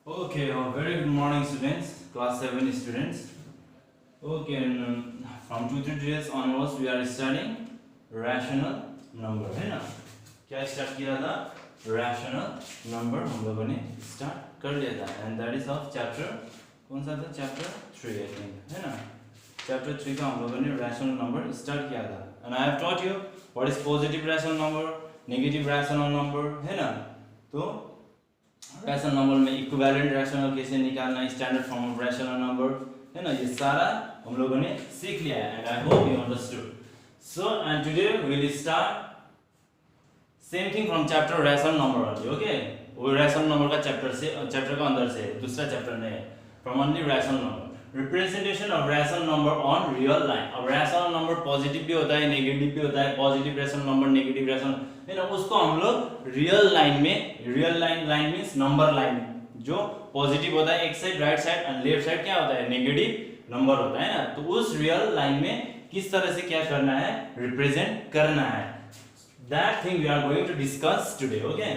Okay, very good morning students, class 7 students. Okay, and from 2-3 days onwards we are studying rational number, है ना? क्या start किया था? Rational number हम लोगों ने स्टार्ट कर लिया था, and that is of chapter कौन सा था? Chapter 3 I think, है ना? Chapter 3 का हम लोगों ने rational number स्टार्ट किया था, and I have taught you what is positive rational number, negative rational number, है ना? तो रैशनल नंबर में इक्विवेलेंट रैशनल कैसे निकालना है, standard form of rational number, है ना? ये सारा हम लोगों ने सीख लिया है, and I hope you understood. So and today we will start same thing from chapter rational number only. Okay, वो रैशनल नंबर का चैप्टर का अंदर से दूसरा चैप्टर नहीं है, from only rational number. Representation of rational number on real line. अब rational number positive भी होता है, नेगेटिव भी होता है. Positive rational number, negative rational, है ना? उसको हम लोग रियल लाइन में, real line means number line, जो पॉजिटिव होता है एक side, right side, and left side क्या होता है? नेगेटिव नंबर होता है ना. तो उस रियल लाइन में किस तरह से क्या करना है? रिप्रेजेंट करना है. That thing we are going to discuss today. Okay,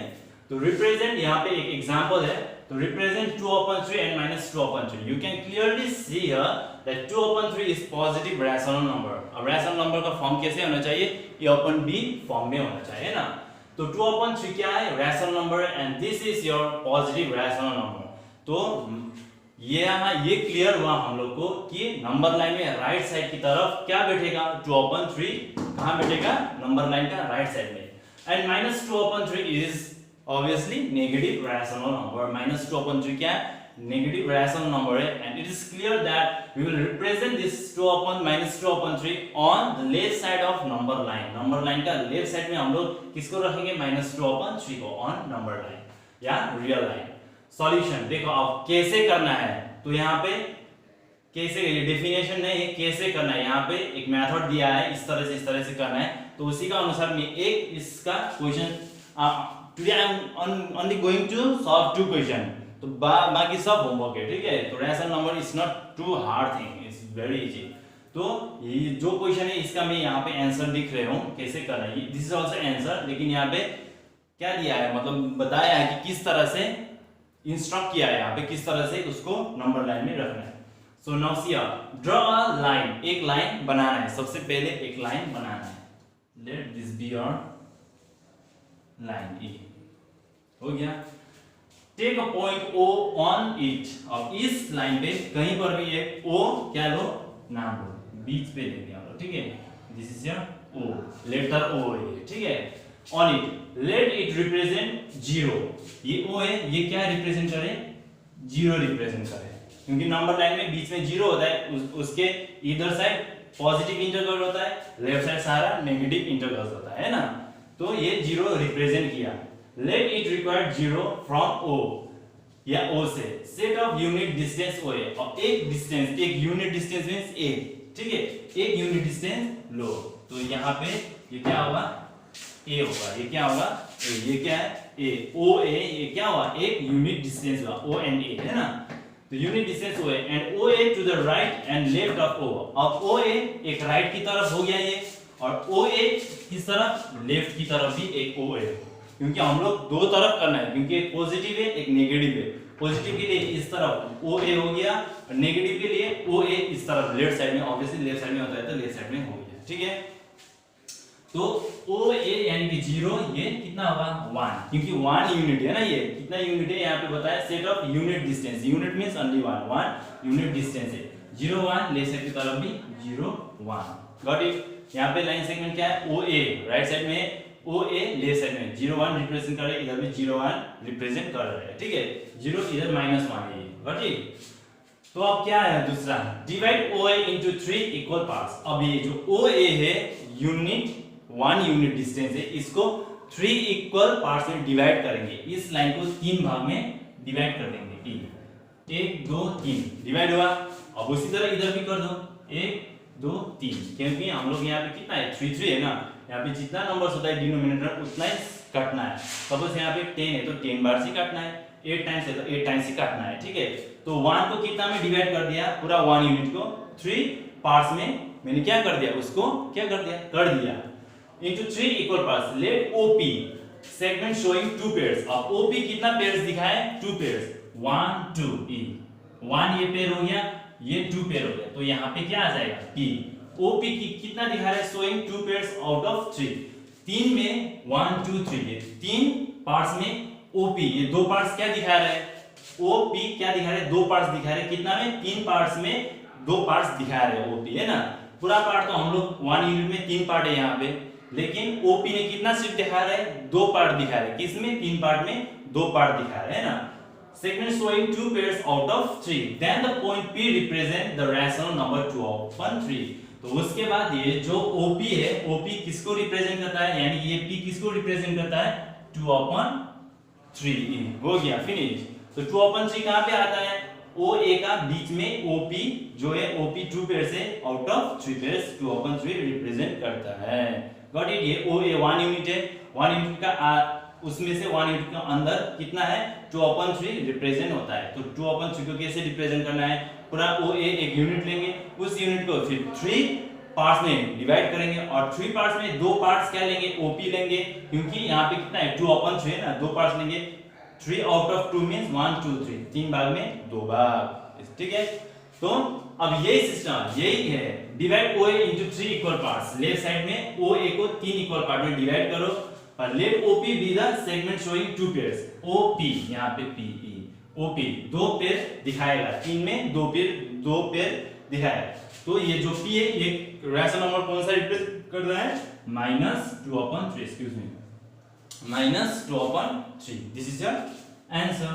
तो रिप्रेजेंट यहाँ पे एक एग्जांपल है. तो represent 2/3 and minus 2/3. You can clearly see here that 2/3 is positive rational number. अब rational number का फॉर्म कैसे होना चाहिए? A/B फॉर्म में होना चाहिए ना. तो 2/3 क्या है? rational number, and this is your positive rational number. तो ये यहाँ ये क्लियर हुआ हम लोग को कि नंबर लाइन में राइट साइड की तरफ क्या बैठेगा? 2/3 कहाँ बैठेगा? नंबर लाइन का राइट साइड में. And minus 2/3 is obviously negative rational number. minus 2/3 क्या है? negative rational number है, and it is clear that we will represent this minus 2/3 on the left side of number line. number line का left side में हम लोग किसको रखेंगे? minus 2/3 को on number line या real line. सॉल्यूशन देखो अब कैसे करना है. तो यहाँ पे कैसे, डेफिनेशन नहीं है, कैसे करना है. यहाँ पे एक मेथड दिया है, इस तरह से करना है. तो उसी का अनुसार मैं एक इसका question today I am only going to solve 2 question. तो बाकी सब होमवर्क है, ठीक है? तो rational number is not too hard thing, it's very easy. तो ये जो क्वेश्चन है इसका मैं यहाँ पे आंसर लिख रहा हूँ कैसे करना है. दिस इज आल्सो आंसर, लेकिन यहाँ पे क्या दिया है, मतलब बताया है कि किस तरह से इंस्ट्रक्ट किया है, यहाँ पे किस तरह से उसको नंबर लाइन में रखना है. So now see draw a line. एक लाइन बनाना है, सबसे पहले एक लाइन बनाना है. Let this be your line E. हो गया. Take a point O on it. अब इस लाइन पे कहीं पर भी एक O क्या लो, नाम लो, बीच पे लेंगे हम लोग, ठीक है? This is your O, letter O है, ठीक है? On it let it represent 0. ये O है, ये क्या रिप्रेजेंट करे? 0 रिप्रेजेंट करे, क्योंकि नंबर लाइन में बीच में 0 होता है. उसके इधर साइड पॉजिटिव इंटीजर होता है, लेफ्ट साइड सारा नेगेटिव इंटीजर होता है ना. तो ये 0 रिप्रेजेंट किया. Let it require 0 from O या O से. Set of unit distance O है. और एक डिस्टेंस, एक यूनिट डिस्टेंस मींस A, ठीक है? एक यूनिट डिस्टेंस लो. तो यहाँ पे ये क्या होगा? A होगा. ये क्या होगा? A. ये क्या है? A. OA. ये क्या हुआ? एक यूनिट डिस्टेंस हुआ, O and A, है ना? तो unit distance OA and OA to the right and left of O. अब OA एक राइट की तरफ हो गया ये, और OA किस तरफ? लेफ्ट की तरफ भी एक OA, क्योंकि हम लोग दो तरफ करना है, क्योंकि एक पॉजिटिव है एक नेगेटिव है. पॉजिटिव के लिए इस तरफ OA हो गया, और नेगेटिव के लिए OA इस तरफ लेफ्ट साइड में. ऑब्वियसली लेफ्ट साइड में होता है तो लेफ्ट साइड में हो गया, ठीक है? तो OA यानी कि 0, ये कितना होगा? 1, क्योंकि 1 यूनिट है ना. ये कितना यूनिट है यहाँ पे बताया? Set of unit distance. Unit means only 1 unit distance है. 0 1, लेफ्ट साइड की तरफ भी 0 1. Got it? यहाँ पे लाइन सेगमेंट क्या है? OA राइट साइड में, OA लेफ्ट साइड में 0 1 रिप्रेजेंट कर रहे हैं, इधर भी 0 1 रिप्रेजेंट कर रहे हैं, ठीक है? 0 इधर -1 है. Got it? तो अब क्या है दूसरा? Divide OA into 3 equal parts. अब ये जो OA है यूनिट 1 यूनिट डिस्टेंस है, इसको 3 इक्वल पार्ट्स में डिवाइड करेंगे. इस लाइन को 3 भाग में डिवाइड कर देंगे. 1 2 3 डिवाइड हुआ. अब उसी तरह इधर भी कर दो, 1 2 3, क्योंकि हम लोग यहाँ पे कितना है? 3 है ना. यहाँ पे जितना नंबर्स होता है डिनोमिनेटर उतना ही काटना है. सपोज यहाँ पे 10 है तो 10 बार से काटना है, 8 टाइम्स है तो 8 टाइम्स से काटना है, ठीक है? तो 1 को कितना में डिवाइड कर दिया? पूरा 1 यूनिट को 3 पार्ट्स में मैंने क्या कर दिया? उसको क्या कर दिया? कर दिया into 3 equal parts. Let OP segment showing 2 pairs. अब OP कितना pairs दिखाए? 2 pairs. 1 2 E 1 ये पेयर हो गया, ये 2 पेयर हो गया, तो यहाँ पे क्या आ जाएगा P। OP की कितना दिखा रहा है, शोइंग 2 पेयर्स आउट ऑफ 3, 3 में 1 2 3 ये 3 पार्ट्स में OP ये 2 पार्ट्स क्या दिखा रहा है, OP क्या दिखा रहा है, 2 पार्ट्स दिखा रहे हैं, कितना में 3 पार्ट्स में 2 पार्ट्स दिखा रहे हैं OP है ना। पूरा पार्ट तो हम लोग 1 यूनिट में 3 पार्ट है यहाँ पे, लेकिन OP ने कितना सिर्फ दिखा रहा है, 2 पार्ट दिखा रहा है, किसमें 3 पार्ट में 2 पार्ट दिखा रहा है ना। Segment showing 2 pairs out of 3, then the point P represent the rational number 2 upon 3। तो उसके बाद ये जो OP है, OP किसको रिप्रेजेंट करता है, यानी ये P किसको रिप्रेजेंट करता है, 2 upon 3 हो गया, फिनिश। तो 2 upon 3 कहाँ पे आता है, OA का बीच में OP जो है, OP 2 पेयर से out of 3 pairs 2 upon 3 represent करता है। Got it. ये OA 1 यूनिट है, 1 यूनिट का उसमें से 1 यूनिट के अंदर कितना है, 2 upon 3 रिप्रेजेंट होता है। तो 2 upon 3 को कैसे रिप्रेजेंट करना है, पूरा OA एक यूनिट लेंगे, उस यूनिट को फिर 3 पार्ट्स में डिवाइड करेंगे, और 3 पार्ट्स में 2 पार्ट्स क्या लेंगे, OP लेंगे, क्योंकि यहाँ पे कितना है 2 upon 3 है ना, 2 पार्ट्स लेंगे, 3 आउट ऑफ 2 मींस 1 2 3, 3 भाग में 2 भाग, ठीक है। तो अब यही सिस्टम यही है, divide OA into 3 equal parts, left side में OA को 3 इक्वल पार्ट में डिवाइड करो, और let OP be the segment showing 2 pairs, OP यहाँ पे PE OP 2 पेयर दिखाएगा, 3 में 2 पेयर दिखाएगा। तो ये जो P है ये रैशनल नंबर कौन सा रिप्रेजेंट कर रहा है, -2 upon 3, excuse me, -2 upon 3, this is your answer,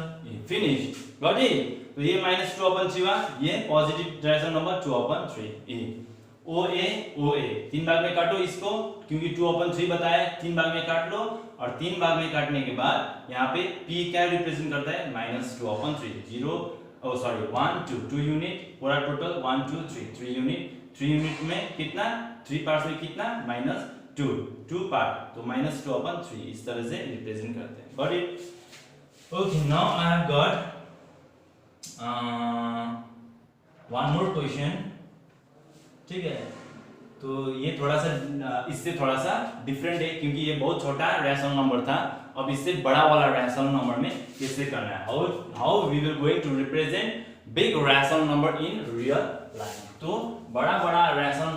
finish, got it. तो ये -2 upon 3 हुआ, ये positive rational number 2 upon 3 OA 3 भाग में काटो इसको, क्योंकि 2 upon 3 बताया, 3 भाग में काट लो, और 3 भाग में काटने के बाद यहाँ पे P क्या रिप्रेजेंट करता है, -2 upon 3, 0 सॉरी 1 2 यूनिट, पूरा टोटल 1 2 3 3 यूनिट में कितना, 3 पार्ट्स में कितना, -2 पार्ट, तो -2 upon 3 इस तरह से रिप्रेजेंट करते हैं, got it. Okay, now I have got one more question, ठीक है। तो ये थोड़ा सा इससे थोड़ा सा डिफरेंट है, क्योंकि ये बहुत छोटा रैशनल नंबर था, अब इससे बड़ा वाला रैशनल नंबर में कैसे करना है, how we will going to represent big rational number in real line. तो बड़ा रैशनल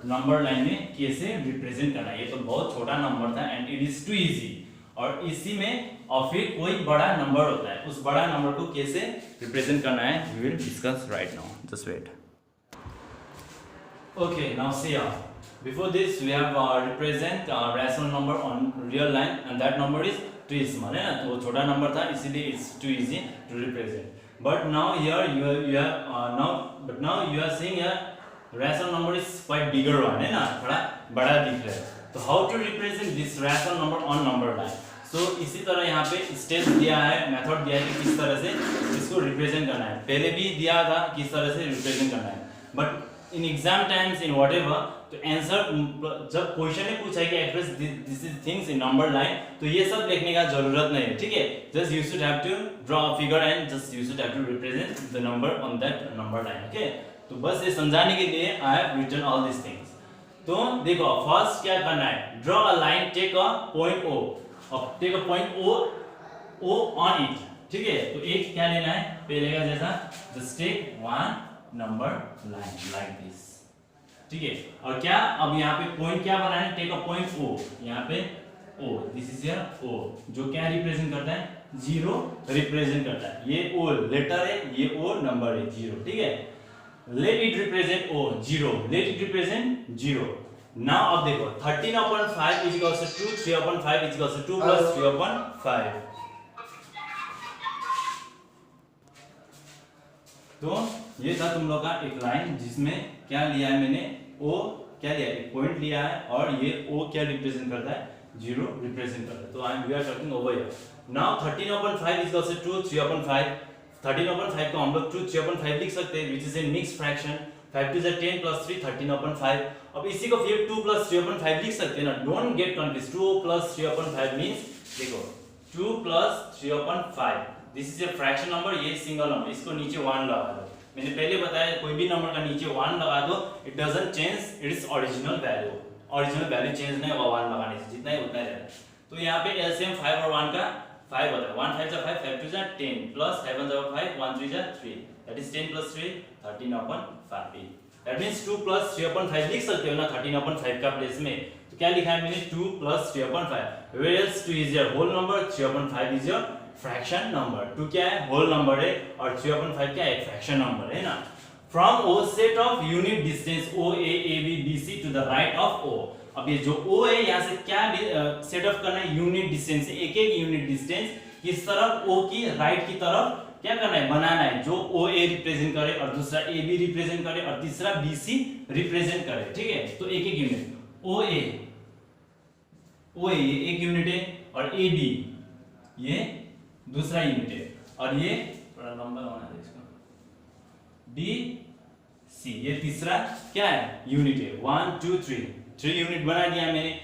नंबर लाइन में कैसे रिप्रेजेंट करना है, ये तो बहुत छोटा नंबर था and it is too easy, और इसी में और फिर कोई बड़ा नंबर होता है, उस बड़ा नंबर को कैसे रिप्रेजेंट करना है, we will discuss right now, just wait. Okay, now see before this we have represent rational number on real line, and that number is too small है ना, तो छोटा नंबर था इसीलिए it's too easy to represent, but now here you have now you are seeing a rational number is quite bigger one है ना, थोड़ा बड़ा दिख रहा है, तो how to represent this rational number on number line। so इसी तरह यहाँ पे स्टेप दिया है, मेथड दिया है कि किस तरह से इसको रिप्रेजेंट करना है, पहले भी दिया था किस तरह से रिप्रेजेंट करना है, but in exam times in whatever, तो आंसर जब क्वेश्चन ने पूछा है कि express this is things in number line, तो ये सब लिखने का जरूरत नहीं है, ठीक है। Just you should have to draw a figure and just you should have to represent the number on that number line, okay. तो बस ये समझाने के लिए I have written all this things. तो देखो फर्स्ट क्या करना है, draw a line, take a point O, और take a point O on it, ठीक है। तो एक क्या लेना है, पहले का जैसा, just take one number line like this, ठीक है। और क्या अब यहाँ पे पॉइंट क्या बनाना है, टेक अ पॉइंट O, यहाँ पे O, this is your O, जो क्या रिप्रेजेंट करता है, 0 रिप्रेजेंट करता है, ये O लेटर है, ये O नंबर है, 0, ठीक है। Late it represent O 0, late it represent 0। Now अब देखो 13 upon 5 is equals to 2, 3 upon 5 is equals to 2 plus 3 upon 5। तो ये था तुम लोग का एक लाइन, जिसमें क्या लिया है मैंने, O क्या लिया है, एक पॉइंट लिया है, और ये O क्या रिप्रेजेंट करता है, 0 रिप्रेजेंट करता है। तो we are talking over here. Now 13 upon 5 is equals to 2, 3 upon 5। 13 upon 5 को हम लोग 2, 3 upon 5 लिख सकते हैं, which is a mixed fraction। 5 to the 10 plus 3, 13 upon 5। अब इसी को फिर 2 plus 3 upon 5 लिख सकते हैं ना, don't get confuse. 2 plus 3 upon 5 means देखो 2 plus 3 upon 5, this is a fraction number, ये सिंगल नंबर, इसको नीचे 1 लगा दो। मैंने पहले बताया कोई भी नंबर का नीचे 1 लगा दो, it doesn't change its original value, original value change नहीं होगा 1 लगाने से, जितना ही उतना ही रहेगा। तो यहाँ पे एलसीएम 5 और 1 का 5 होता है, 1 5 जा 5, 5 2 जा 10 प्लस 5 1 जा 5, 1 3 जा 3, that is 10 plus 3 13/5। That means 2 plus 3/5 लिख सकते हो ना 13/5 का प्लेस में। तो क्या लिखा है मैंने 2 plus 3/5, whereas 2 is your whole number, 3/5 is your fraction number. 2 क्या है, होल नंबर है, और 3/5 क्या है, फ्रैक्शन नंबर है ना। From O set of unit distance OA AB BC to the right of O। अब ये जो O है यहाँ से क्या सेट ऑफ करना है, यूनिट डिस्टेंस से एक एक यूनिट डिस्टेंस किस तरफ O की राइट की तरफ क्या करना है, बनाना है, जो OA रिप्रेजेंट करे और दूसरा AB रिप्रेजेंट करे और तीसरा BC रिप्रेजेंट करे। ठीक है, तो एक एक यूनिट OA ये एक यूनिट है और AB ये दूसरा यूनिट है, और ये थोड़ा लंबा होना है इसको, BC ये तीसरा क्या है, यूनिट है। 1 2 3 यूनिट बना दिया मैंने,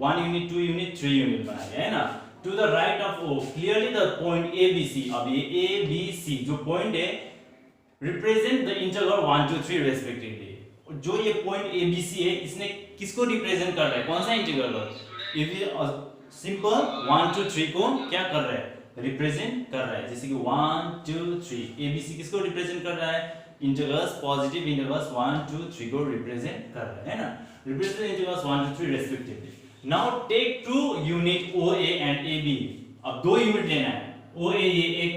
1 यूनिट 2 यूनिट 3 यूनिट बना दिया है ना। To the right of O clearly the point ABC। अब ये ABC जो पॉइंट है रिप्रेजेंट द इंटीग्रल 1 2 3 रेस्पेक्टिवली। जो ये पॉइंट ABC है इसने किसको रिप्रेजेंट कर रहा है, कौन सा इंटीग्रल है, ये सिंपल 1 2 3 को क्या कर रहा है, रिप्रेजेंट कर रहा है। जैसे कि 1 2 3 ABC किसको रिप्रेजेंट कर रहा है, इंटीग्रल्स पॉजिटिव इंटीग्रल्स 1 2 3 को रिप्रेजेंट कर रहा है ना, represent integrals 1 2 3 respectively. Now take two unit OA and AB। अब दो यूनिट लेना है, OA ये एक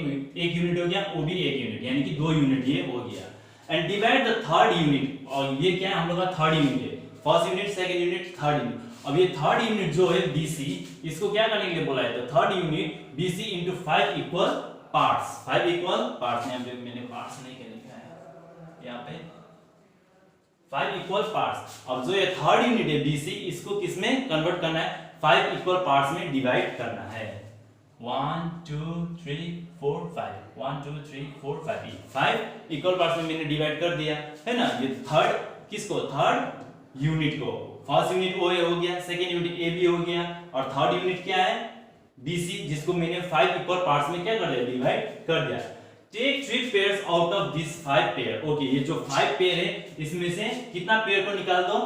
यूनिट हो गया, OB एक यूनिट, यानी कि दो यूनिट ये हो गया। And divide the third unit, और ये क्या है हम लोग का थर्ड यूनिट है, first unit second unit third unit. अब ये थर्ड यूनिट जो है BC, इसको क्या करने के लिए बोला है, तो third unit BC into 5 equal parts, 5 equal parts, यहाँ पे मैंने पार्ट्स नहीं लिखा है, यहाँ पे 5 इक्वल पार्ट्स। अब जो ये थर्ड यूनिट है BC, इसको किसमें कन्वर्ट करना है, 5 इक्वल पार्ट्स में डिवाइड करना है। 1 2 3 4 5 1 2 3 4 5 5 इक्वल पार्ट्स में मैंने डिवाइड कर दिया है ना। ये थर्ड किसको, थर्ड यूनिट को, फर्स्ट यूनिट OA हो गया, सेकंड यूनिट AB हो गया, और थर्ड यूनिट क्या है BC, जिसको मैंने 5 इक्वल पार्ट्स में क्या कर दिया, डिवाइड कर दिया। Take 3 pairs out of this 5 pair. Okay, ये जो 5 पेयर है इसमें से कितना पेयर को निकाल दो,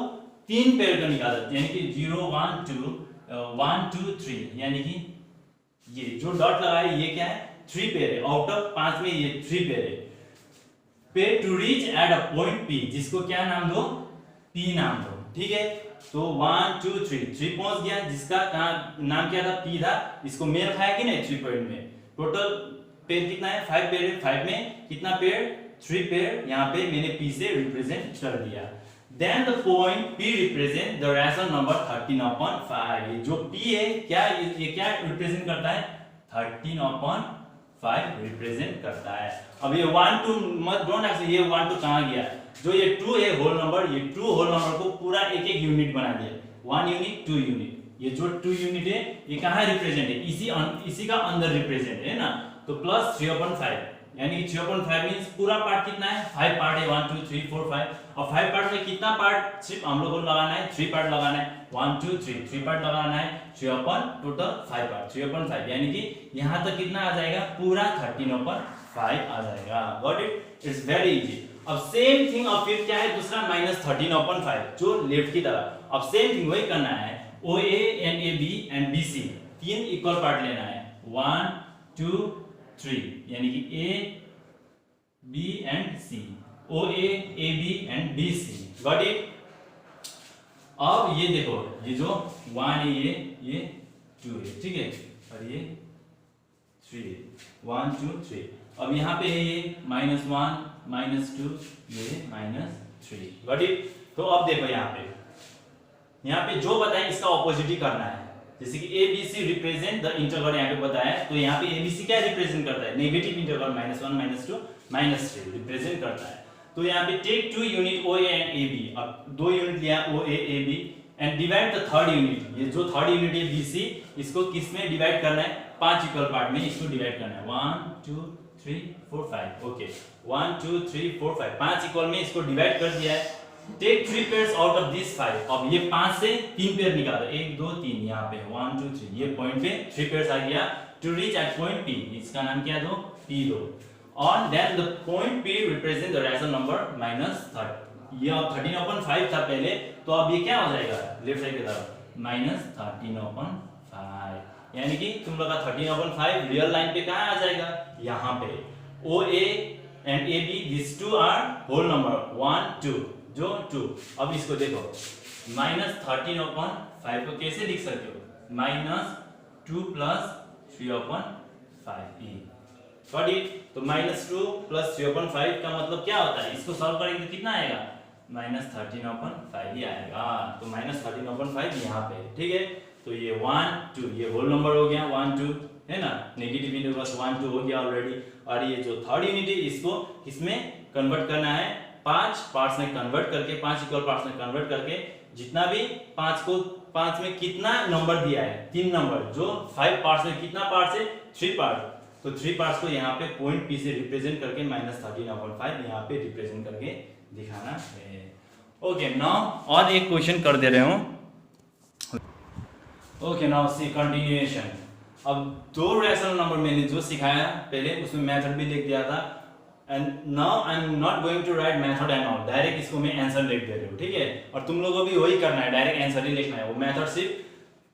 3 पेयर को निकाल दो, यानी कि 0 1 2 1 2 3, यानी कि ये जो डॉट लगा है ये क्या है, 3 पेयर है, आउट ऑफ 5 में ये 3 पेयर है। Pair to reach at a point P, जिसको क्या नाम दो, P नाम दो। ठीक है, तो 1 2 3 पहुंच गया, जिसका नाम क्या था, P था। इसको मेल खाया कि नहीं 3 पॉइंट में। टोटल पेयर कितना है, 5 पेयर है, 5 में कितना पेयर, 3 पेयर, यहाँ पे मैंने P से रिप्रेजेंट कर दिया। Then the point P represent the rational number 13/5। ये जो P है क्या, ये क्या रिप्रेजेंट करता है, 13/5 रिप्रेजेंट करता है। अब ये 1 2 मत डोंट आस्क ये 1 2 कहां गया, जो ये 2 है होल नंबर, ये 2 होल नंबर को पूरा एक एक यूनिट बना दिया, 1 यूनिट 2 यूनिट। ये जो 2 यूनिट है ये कहां रिप्रेजेंट है, इसी का अंदर रिप्रेजेंट है ना। तो प्लस 3/5, यानी कि 3/5 मींस पूरा पार्ट कितना है, 5 पार्ट है, 1 2 3 4 5, और 5 पार्ट में कितना पार्ट सिर्फ हम लोगों को लगाना है, 3 पार्ट लगाना है, 1 2 3 पार्ट लगाना है, 3/5 पार्ट 3/5, यानी कि यहां तक कितना आ जाएगा, पूरा 13/5 आ जाएगा। Got it, it's very easy. अब सेम थिंग, अब फिर क्या है दूसरा -13/5 जो लेफ्ट की तरफ। अब सेम थिंग वही करना है, OA and AB and BC 3 equal part लेना है, 1 2 3, यानी कि A B and C, OA AB and BC। Got it. अब ये देखो, ये जो 1 है ये 2 है, ठीक है, और ये 3 है, 1 2 3। अब यहाँ पे है ये -1 -2, ये -3। Got it. तो अब देखो यहाँ पे जो बताया इसका ऑपोजिट ही करना है। जैसे कि ABC रिप्रेजेंट द इंटीग्रल, यहाँ पे बताया है, तो यहाँ पे ABC क्या रिप्रेजेंट करता है, नेगेटिव इंटीग्रल -1 -2 -3 रिप्रेजेंट करता है। तो यहाँ पे take 2 unit OA and AB। अब 2 यूनिट लिया OA AB and divide the third unit. ये जो थर्ड यूनिट है BC, इसको किस में डिवाइड करना है, 5 इक्वल पार्ट में इसको डिवाइड करना है, 1 2 3 4 5। ओके, 1 2 3 4 5 5 इक्वल में इसको डिवाइड कर दिया है। Take 3 pairs out of this 5। अब ये 5 से 3 पेयर निकालो, 1 2 3, यहाँ पे 1 2 3, ये पॉइंट पे 3 पेयर्स आ गया। To reach at point P, इसका नाम क्या दो, P दो। और then the point P represent the rational number -30। ये अब 13/5 था पहले, तो अब ये क्या हो जाएगा लेफ्ट साइड की तरफ, -13/5। यानी कि तुम लोग का 13/5 रियल लाइन पे कहाँ आ जाएगा, यहाँ पे O A and A B this two are whole number 1 2 जो 2। अब इसको देखो -13/5 को कैसे लिख सकते हो, -2 + 3/5 गॉट इट। तो -2 + 3/5 का मतलब क्या होता है, इसको सॉल्व करेंगे तो कितना आएगा, -13/5 ही आएगा। तो -13/5 यहाँ पे, ठीक है। तो ये 1 2 ये होल नंबर हो गया 1 2 है ना, नेगेटिव इंटू प्लस 1 2 हो गया ऑलरेडी। और ये जो थर्ड यूनिट है इसको किसमें कन्वर्ट करना है, 5 पार्ट्स में कन्वर्ट करके, 5 इक्वल पार्ट्स में कन्वर्ट करके, जितना भी 5 में कितना नंबर दिया है 3 नंबर, जो 5 पार्ट्स में कितना पार्ट्स है 3 पार्ट, तो 3 पार्ट्स को यहाँ पे पॉइंट पी से रिप्रेजेंट करके -13/5 यहाँ पे रिप्रेजेंट करके दिखाना है। ओके नाउ और एक क्वेश्चन कर दे रहे हूँ। Okay now see continuation. अब दो रैशनल नंबर मैंने जो सिखाया पहले उसमें मेथड भी लिख दिया था, and now I am not going to write method and all, direct इसको मैं आंसर लिख दे रही हूँ, ठीक है। और तुम लोगों को भी वही करना है, डायरेक्ट आंसर ही लिखना है, वो मेथड सिर्फ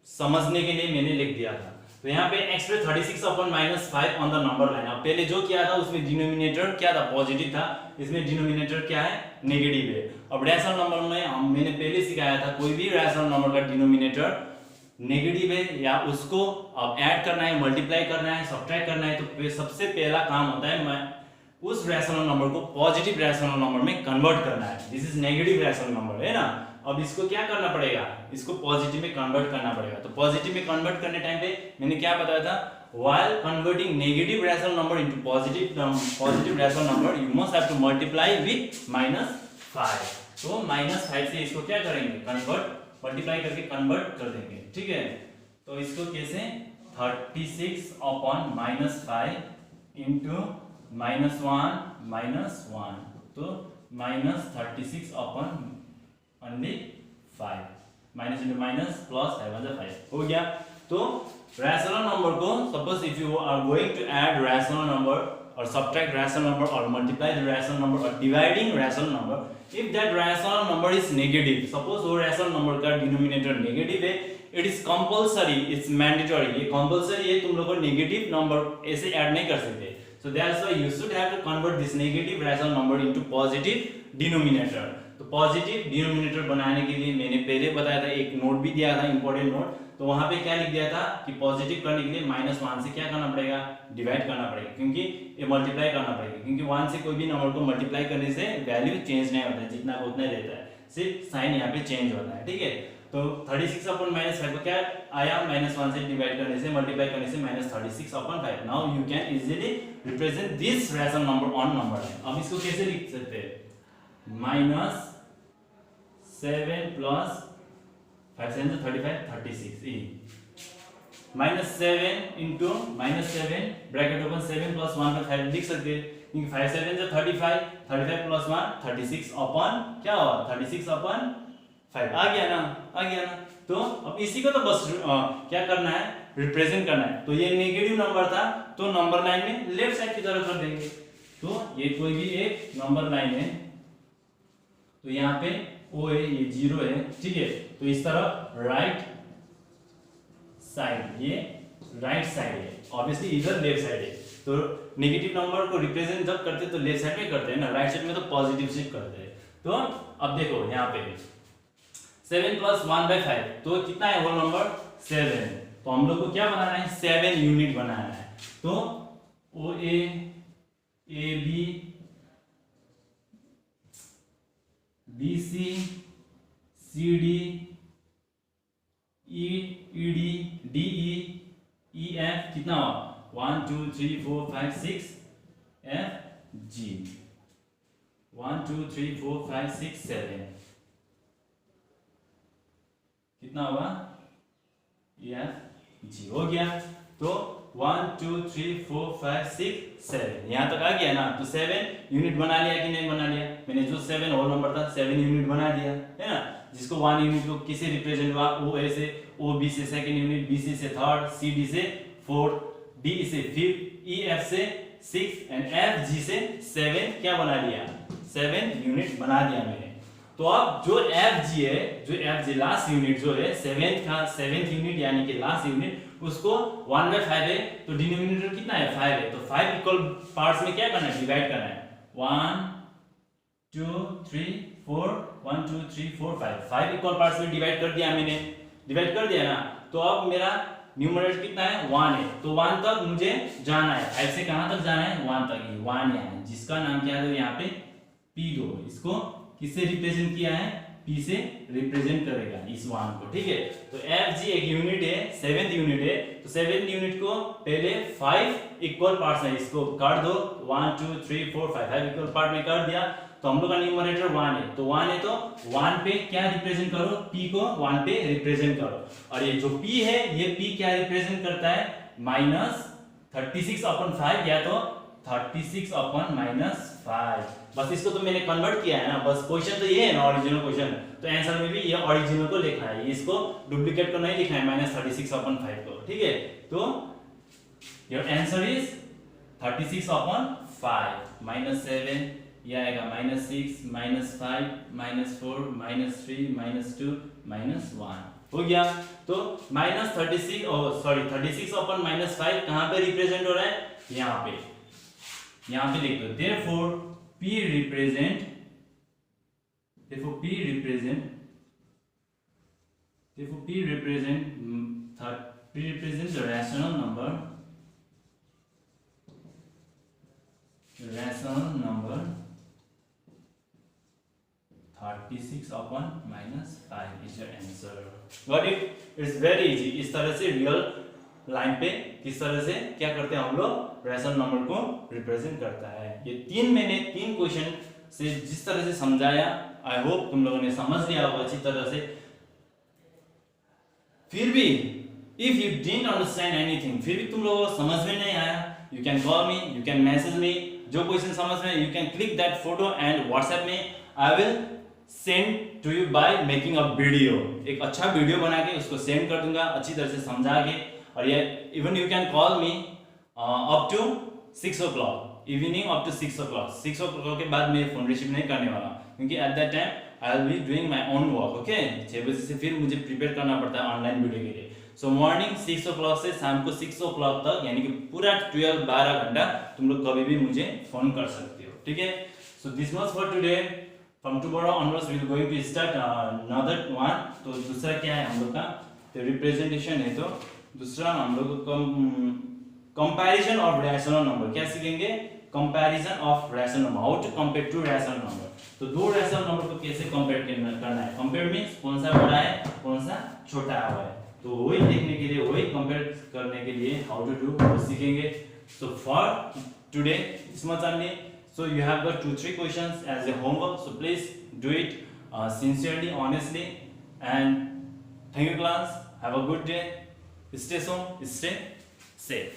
समझने के लिए मैंने लिख दिया था। तो यहाँ पे express 36/-5 on the number line. अब पहले जो किया था उसमें डिनोमिनेटर क्या था, पॉजिटिव था, इसमें डिनोमिनेटर क्या है, नेगेटिव है। अब रैशनल नंबर में मैंने पहले सिखाया था, कोई भी रैशनल नंबर का डिनोमिनेटर नेगेटिव है या उसको अब ऐड करना है, मल्टीप्लाई करना है, सब्ट्रैक्ट करना है, तो सबसे पहला काम होता है उस रैशनल नंबर को पॉजिटिव रैशनल नंबर में कन्वर्ट करना है। This is negative rational number है ना। अब इसको क्या करना पड़ेगा, इसको पॉजिटिव में कन्वर्ट करना पड़ेगा। तो पॉजिटिव में कन्वर्ट करने टाइम पे मैंने क्या बताया था, while converting negative rational number into positive rational number you must have to multiply with -5। तो -5 से इसको क्या करेंगे, कन्वर्ट, मल्टीप्लाई करके कन्वर्ट कर देंगे, ठीक है। तो इसको कैसे, 36/-5 इंटू -1 तो -36/5 माइनस इंटू माइनस प्लस 5 हो गया। तो रैशनल नंबर को suppose if you are going to add rational number और सब्ट्रैक्ट रैशनल नंबर और मल्टीप्लाई द रैशनल नंबर और dividing rational number, if that rational number is negative, suppose वो rational number का denominator negative है, it is compulsory, it's mandatory, ये compulsory है, तुम लोग को नेगेटिव नंबर ऐसे ऐड नहीं कर सकते। So that's why you should have to convert this negative rational number into positive denominator। तो पॉजिटिव डिनोमिनेटर बनाने के लिए मैंने पहले बताया था, एक नोट भी दिया था, इंपॉर्टेंट नोट। तो वहां पे क्या लिख दिया था कि पॉजिटिव करने के लिए -1 से क्या करना पड़ेगा, डिवाइड करना पड़ेगा, क्योंकि ये मल्टीप्लाई करना पड़ेगा, क्योंकि 1 से कोई भी नंबर को मल्टीप्लाई करने से वैल्यू चेंज नहीं होता है, जितना उतना ही रहता है, सिर्फ साइन यहाँ पे चेंज होता है, ठीक है। तो 36/-5 को क्या आया, -1 से डिवाइड करने से, मल्टीप्लाई करने से -36/5। Now you can easily represent this rational number on number line. अब इसको कैसे लिख सकते हैं, -7 + 5 7 35 36 e -7 इंटू -7 ब्रैकेट ओपन 7 + 1 + 5 लिख सकते हैं, क्योंकि 5 7 = 35 35 + 1 36 अपन क्या हुआ 36/5 आ गया ना, आ गया ना। तो अब इसी को तो बस क्या करना है, रिप्रेजेंट करना है। तो ये नेगेटिव नंबर था, तो नंबर लाइन में लेफ्ट साइड की तरफ कर देंगे। तो ये कोई भी एक नंबर लाइन है, तो यहाँ पे ओ है, ये 0 है, ठीक है। तो इस तरफ राइट साइड, ये राइट साइड है, ऑब्वियसली इधर लेफ्ट साइड है। तो नेगेटिव नंबर को रिप्रेजेंट जब करते तो लेफ्ट साइड में करते हैं ना, राइट साइड में तो पॉजिटिव शिफ्ट करते हैं। तो अब देखो यहाँ पे 7 + 1/5 तो कितना है होल नंबर 7। तो हम लोग को क्या बनाना है, 7 यूनिट बनाना है। तो O A B B C C D E D D E F कितना हुआ 1 2 3 4 5 6 एफ जी 1 2 3 4 5 6 7 कितना हुआ एफ जी हो गया। तो 1 2 3 4 5 6 7 यहाँ तक आ गया ना। तो 7 यूनिट बना लिया कि नहीं बना लिया, मैंने जो 7 होल नंबर था 7 यूनिट बना दिया है ना, जिसको 1 यूनिट को किसे रिप्रेजेंट हुआ, ओ ए से, ओ बी से सेकंड यूनिट, बी सी से थर्ड, सी डी से फोर्थ, डी से फिफ्थ, ई एफ से सिक्स एंड एफ जी से 7 क्या बना लिया 7 यूनिट बना दिया मैंने। तो अब जो एफ जी है, जो एफ जी लास्ट यूनिट जो है 7th यूनिट यानी कि लास्ट यूनिट, उसको 1/5 है तो डिनोमिनेटर कितना है 5 है, तो 5 इक्वल पार्ट्स में क्या करना है डिवाइड करना है 1 2 3 4 1 2 3 4 5 इक्वल पार्ट्स में डिवाइड कर दिया मैंने, डिवाइड कर दिया ना। तो अब मेरा न्यूमरेटर कितना है 1 है, तो 1 तक मुझे जाना है, 5 से कहां तक जाना है 1 तक, ये 1 यहाँ है जिसका नाम क्या है यहाँ पे P दो, इसको किससे रिप्रेजेंट किया है P से रिप्रेजेंट करेगा इस 1 को, ठीक है। तो FG एक यूनिट है, 7th यूनिट है, तो 7th यूनिट को पहले 5 इक्वल पार्ट्स है, इसको काट दो 1 2 3 4 5 इक्वल पार्ट में कर दिया, तो हम लोग का न्यूमरेटर 1 है, तो 1 है तो 1 पे क्या रिप्रेजेंट करो P को 1 पे रिप्रेजेंट करो, और ये जो P है ये P क्या रिप्रेजेंट करता है -36/5 या तो 36/-5, बस इसको तो मैंने कन्वर्ट किया है ना, बस क्वेश्चन तो ये है ना ओरिजिनल क्वेश्चन, तो आंसर में भी ये ओरिजिनल को लिखना है, इसको डुप्लीकेट को नहीं लिखना है -36/5 को, ठीक है। तो योर आंसर इज 36/5 -7 ये आएगा -6 -5 -4 -3 -2 -1 हो गया। तो -36/-5 कहां पे रिप्रेजेंट हो रहा है यहाँ पे लिख दो, therefore P represent the rational number 36/-5 is your answer. Got it? It's very easy. इस तरह से रियल लाइन पे किस तरह से क्या करते हैं हम लोग रैशनल नंबर को रिप्रेजेंट करता है। ये मैंने तीन क्वेश्चन से जिस तरह से समझाया, आई होप तुम लोगों ने समझ लिया होगा अच्छी तरह से। फिर भी if you didn't understand anything, फिर भी तुम लोगों को समझ में नहीं आया, you can call me, you can message me, जो क्वेश्चन समझ में you can click that photo and WhatsApp में I will send to you by making a video, एक अच्छा वीडियो बना के उसको सेंड कर दूंगा अच्छी तरह से समझा के। और ये even you can call me up to 6 o'clock evening, up to 6 o'clock। 6 o'clock के बाद मैं फोन रिसीव नहीं करने वाला, क्योंकि at that time I will be doing my own work, okay. 6 बजे से फिर मुझे प्रिपेयर करना पड़ता है ऑनलाइन वीडियो के लिए। सो मॉर्निंग 6 o'clock से शाम को 6 o'clock तक, यानी कि पूरा 12 घंटा तुम लोग कभी भी मुझे फोन कर सकते हो, ठीक है। So this was for today, from tomorrow onwards we will going to start another one. तो दूसरा क्या है हम लोग का, तो रिप्रेजेंटेशन है, तो दूसरा हम लोग कंपैरिजन ऑफ रैशनल नंबर क्या सीखेंगे, comparison of rational number, how to compare two rational number. तो दो रैशनल नंबर को कैसे कंपेयर करना है, कंपेयर मींस कौन सा बड़ा है कौन सा छोटा हुआ है, तो वही देखने के लिए, वही कंपेयर करने के लिए हाउ टू डू वो सीखेंगे। So for today this much only, so you have got 2-3 questions as a homework, so please do it sincerely, honestly, and thank you class, have a good day, stay home, stay safe.